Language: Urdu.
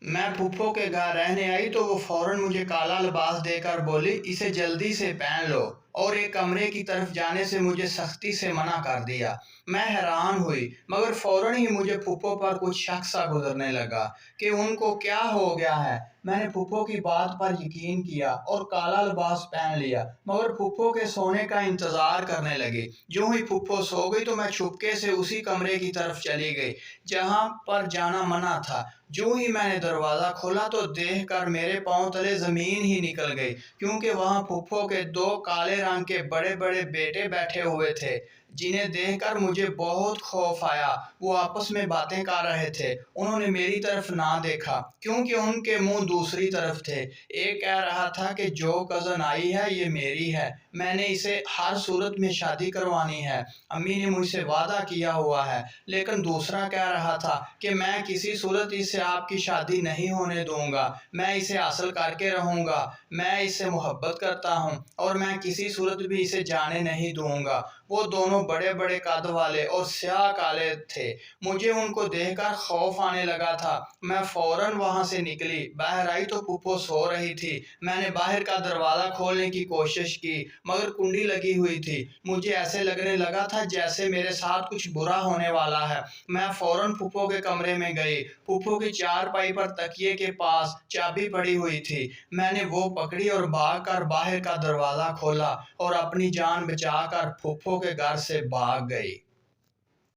میں پھپھو کے گھر رہنے آئی تو وہ فوراً مجھے کالا لباس دے کر بولی، اسے جلدی سے پہن لو، اور ایک کمرے کی طرف جانے سے مجھے سختی سے منع کر دیا۔ میں حیران ہوئی، مگر فوراً ہی مجھے پھپھو پر کچھ شک سا گزرنے لگا کہ ان کو کیا ہو گیا ہے۔ میں نے پھپھو کی بات پر یقین کیا اور کالا لباس پہن لیا، مگر پھپھو کے سونے کا انتظار کرنے لگی۔ جو ہی پھپھو سو گئی تو میں چھپکے سے اسی کمرے کی طرف چلی گئی جہاں پر جانا منع تھا۔ جو ہی میں نے دروازہ کھولا تو دیکھ کر میرے پاؤں تلے زمین ہی نکل گئی، کیونکہ وہاں پھپھو کے دو کالے رنگ کے بڑے بڑے بیٹے بیٹھے ہوئے تھے، جنہیں دیکھ کر مجھے بہت خوف آیا۔ وہ آپس میں باتیں کر رہے تھے۔ انہوں نے میری طرف نہ دیکھا کیونکہ ان کے منہ دوسری طرف تھے۔ ایک کہہ رہا تھا کہ جو کزن آئی ہے یہ میری ہے، میں نے اسے ہر صورت میں شادی کروانی ہے، امی نے مجھ سے وعدہ کیا ہوا ہے۔ لیکن دوسرا کہہ رہا تھا کہ میں کسی صورت اس سے آپ کی شادی نہیں ہونے دوں گا، میں اسے حاصل کر کے رہوں گا، میں اس سے محبت کرتا ہوں اور میں کسی صورت بھی اسے جانے نہیں دوں گا۔ وہ دونوں بڑے بڑے قد والے اور سیاہ کالے تھے۔ مجھے ان کو دیکھ کر خوف آنے لگا تھا۔ میں فوراً وہاں سے نکلی، باہر آئی تو پھپھو سو رہی تھی۔ میں نے باہر کا دروازہ کھولنے کی کوشش کی مگر کنڈی لگی ہوئی تھی۔ مجھے ایسے لگنے لگا تھا جیسے میرے ساتھ کچھ برا ہونے والا ہے۔ میں فوراً پھپھو کے کمرے میں گئی۔ پھپھو کی چارپائی پر تکیے کے پاس چابی پڑی ہوئی تھی۔ میں نے وہ پکڑی اور بھاگ کر باہر کا دروازہ کھولا اور اپنی جان بچا کر پھپھو کے گھر سے بھاگ گئی۔